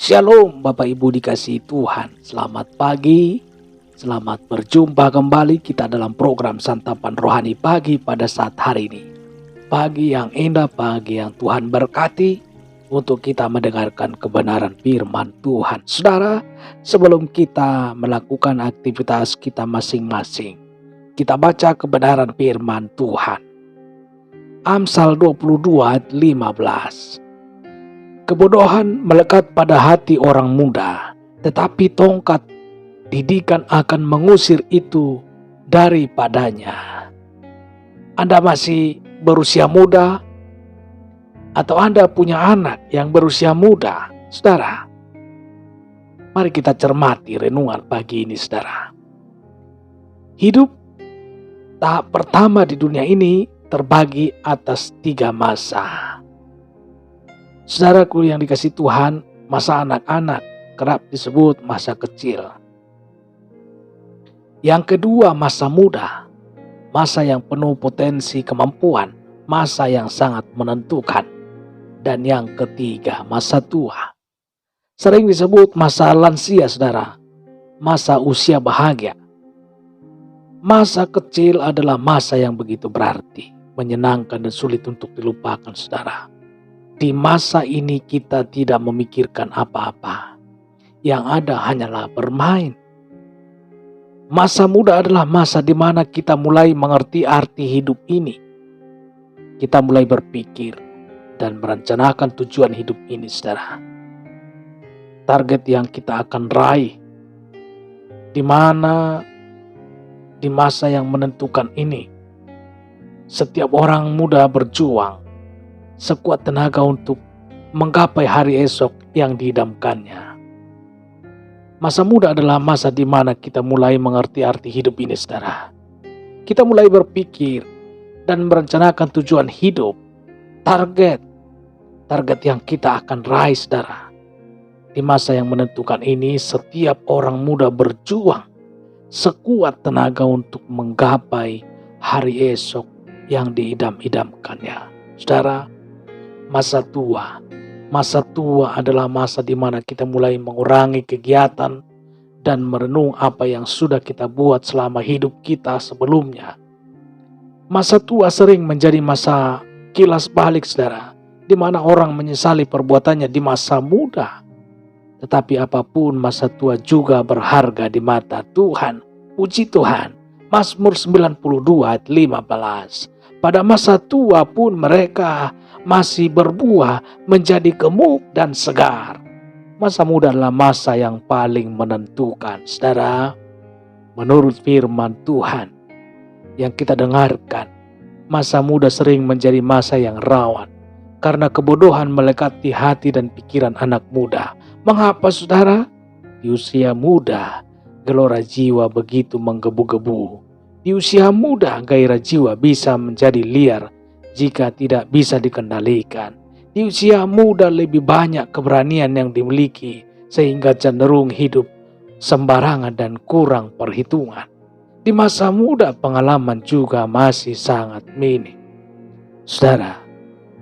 Shalom Bapak Ibu dikasihi Tuhan. Selamat pagi, selamat berjumpa kembali kita dalam program Santapan Rohani Pagi pada saat hari ini. Pagi yang indah, pagi yang Tuhan berkati untuk kita mendengarkan kebenaran firman Tuhan. Saudara, sebelum kita melakukan aktivitas kita masing-masing, kita baca kebenaran firman Tuhan. Amsal 22 ayat 15. Kebodohan melekat pada hati orang muda, tetapi tongkat didikan akan mengusir itu daripadanya. Anda masih berusia muda atau Anda punya anak yang berusia muda, saudara? Mari kita cermati renungan pagi ini, saudara. Hidup tahap pertama di dunia ini terbagi atas 3 masa. Saudaraku yang dikasihi Tuhan, masa anak-anak kerap disebut masa kecil. Yang kedua, masa muda, masa yang penuh potensi kemampuan, masa yang sangat menentukan. Dan yang ketiga, masa tua. Sering disebut masa lansia, saudara, masa usia bahagia. Masa kecil adalah masa yang begitu berarti, menyenangkan dan sulit untuk dilupakan, saudara. Di masa ini kita tidak memikirkan apa-apa. Yang ada hanyalah bermain. Masa muda adalah masa di mana kita mulai mengerti arti hidup ini. Kita mulai berpikir dan merencanakan tujuan hidup ini, saudara. Target yang kita akan raih. Di mana di masa yang menentukan ini, setiap orang muda berjuang sekuat tenaga untuk menggapai hari esok yang diidamkannya. Masa muda adalah masa di mana kita mulai mengerti arti hidup ini, saudara. Kita mulai berpikir dan merencanakan tujuan hidup, target yang kita akan raih, saudara. Di masa yang menentukan ini, setiap orang muda berjuang sekuat tenaga untuk menggapai hari esok yang diidam-idamkannya. Saudara, masa tua adalah masa di mana kita mulai mengurangi kegiatan dan merenung apa yang sudah kita buat selama hidup kita sebelumnya. Masa tua sering menjadi masa kilas balik, saudara, di mana orang menyesali perbuatannya di masa muda. Tetapi apapun, masa tua juga berharga di mata Tuhan. Puji Tuhan. Mazmur 92 ayat 15. Pada masa tua pun mereka masih berbuah menjadi gemuk dan segar. Masa muda adalah masa yang paling menentukan, saudara. Menurut firman Tuhan yang kita dengarkan, masa muda sering menjadi masa yang rawan karena kebodohan melekati hati dan pikiran anak muda. Mengapa, saudara? Di usia muda, gelora jiwa begitu menggebu-gebu. Di usia muda, gairah jiwa bisa menjadi liar jika tidak bisa dikendalikan. Di usia muda lebih banyak keberanian yang dimiliki sehingga cenderung hidup sembarangan dan kurang perhitungan. Di masa muda pengalaman juga masih sangat minim. Saudara,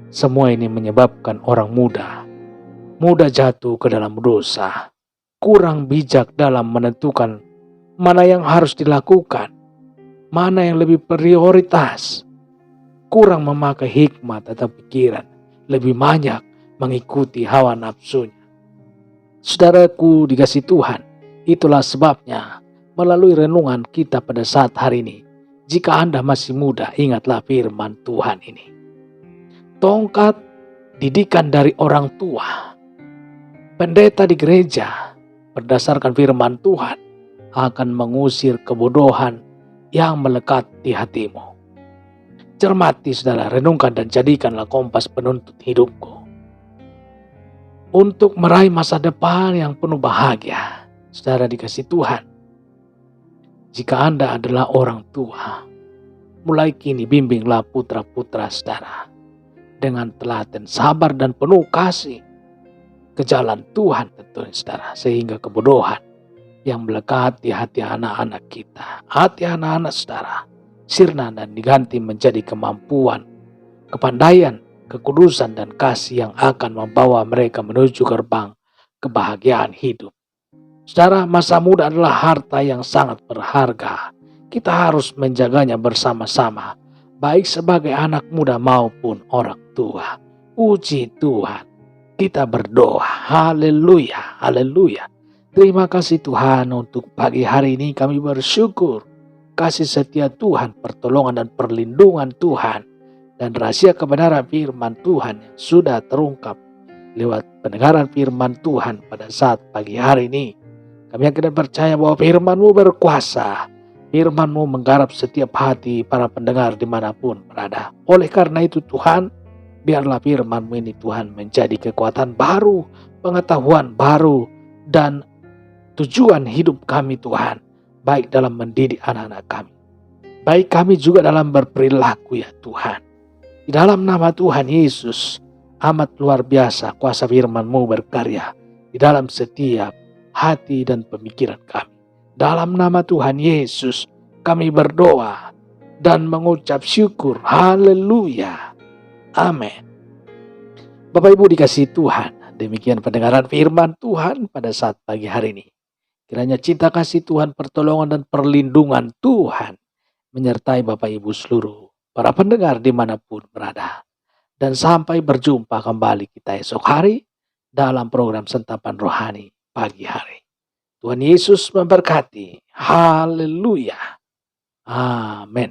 semua ini menyebabkan orang muda jatuh ke dalam dosa, kurang bijak dalam menentukan mana yang harus dilakukan, mana yang lebih prioritas, kurang memakai hikmat atau pikiran, lebih banyak mengikuti hawa nafsunya. Saudaraku dikasihi Tuhan, itulah sebabnya melalui renungan kita pada saat hari ini, jika Anda masih muda, ingatlah firman Tuhan ini. Tongkat didikan dari orang tua. Pendeta di gereja berdasarkan firman Tuhan akan mengusir kebodohan yang melekat di hatimu. Cermati, saudara, renungkan dan jadikanlah kompas penuntut hidupku untuk meraih masa depan yang penuh bahagia. Saudara dikasihi Tuhan, jika Anda adalah orang tua, mulai kini bimbinglah putra-putra saudara dengan telaten, sabar dan penuh kasih ke jalan Tuhan tentunya, saudara, sehingga kebodohan yang melekat di hati anak-anak kita, hati anak-anak saudara, sirna dan diganti menjadi kemampuan, kepandaian, kekudusan dan kasih yang akan membawa mereka menuju gerbang kebahagiaan hidup. Saudara, masa muda adalah harta yang sangat berharga. Kita harus menjaganya bersama-sama, baik sebagai anak muda maupun orang tua. Puji Tuhan, kita berdoa. Haleluya, haleluya. Terima kasih Tuhan untuk pagi hari ini kami bersyukur. Kasih setia Tuhan, pertolongan dan perlindungan Tuhan, dan rahasia kebenaran firman Tuhan yang sudah terungkap lewat pendengaran firman Tuhan pada saat pagi hari ini. Kami yakin dan percaya bahwa firman-Mu berkuasa. Firman-Mu menggarap setiap hati para pendengar dimanapun berada. Oleh karena itu Tuhan, biarlah firman-Mu ini Tuhan menjadi kekuatan baru, pengetahuan baru, dan tujuan hidup kami Tuhan. Baik dalam mendidik anak-anak kami, baik kami juga dalam berperilaku ya Tuhan. Di dalam nama Tuhan Yesus, amat luar biasa kuasa firman-Mu berkarya di dalam setiap hati dan pemikiran kami. Dalam nama Tuhan Yesus kami berdoa dan mengucap syukur. Haleluya. Amin. Bapak Ibu dikasihi Tuhan, demikian pendengaran firman Tuhan pada saat pagi hari ini. Kiranya cinta kasih Tuhan, pertolongan dan perlindungan Tuhan menyertai Bapak Ibu seluruh para pendengar dimanapun berada. Dan sampai berjumpa kembali kita esok hari dalam program Santapan Rohani pagi hari. Tuhan Yesus memberkati. Haleluya. Amin.